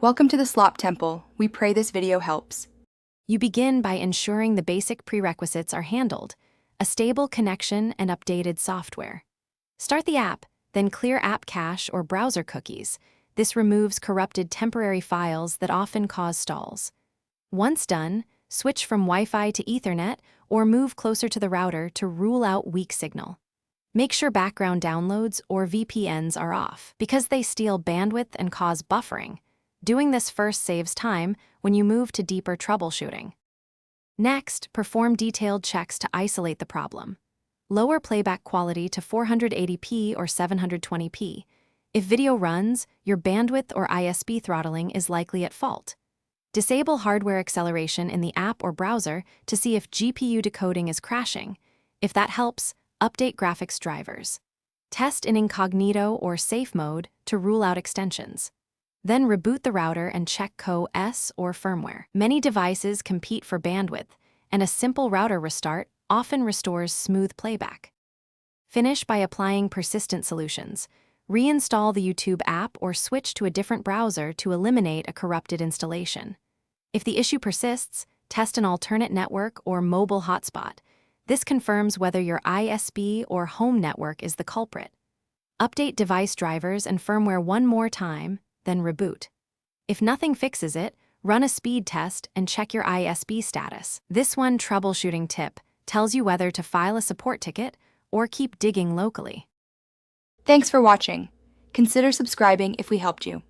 Welcome to the Slop Temple. We pray this video helps. You begin by ensuring the basic prerequisites are handled: a stable connection and updated software. Start the app, then clear app cache or browser cookies. This removes corrupted temporary files that often cause stalls. Once done, switch from Wi-Fi to Ethernet or move closer to the router to rule out weak signal. Make sure background downloads or VPNs are off, because they steal bandwidth and cause buffering. Doing this first saves time when you move to deeper troubleshooting. Next, perform detailed checks to isolate the problem. Lower playback quality to 480p or 720p. If video runs, your bandwidth or ISP throttling is likely at fault. Disable hardware acceleration in the app or browser to see if GPU decoding is crashing. If that helps, update graphics drivers. Test in incognito or safe mode to rule out extensions. Then reboot the router and check OS or firmware. Many devices compete for bandwidth, and a simple router restart often restores smooth playback. Finish by applying persistent solutions. Reinstall the YouTube app or switch to a different browser to eliminate a corrupted installation. If the issue persists, test an alternate network or mobile hotspot. This confirms whether your ISP or home network is the culprit. Update device drivers and firmware one more time, then reboot. If nothing fixes it, run a speed test and check your ISP status. This one troubleshooting tip tells you whether to file a support ticket or keep digging locally. Thanks for watching. Consider subscribing if we helped you.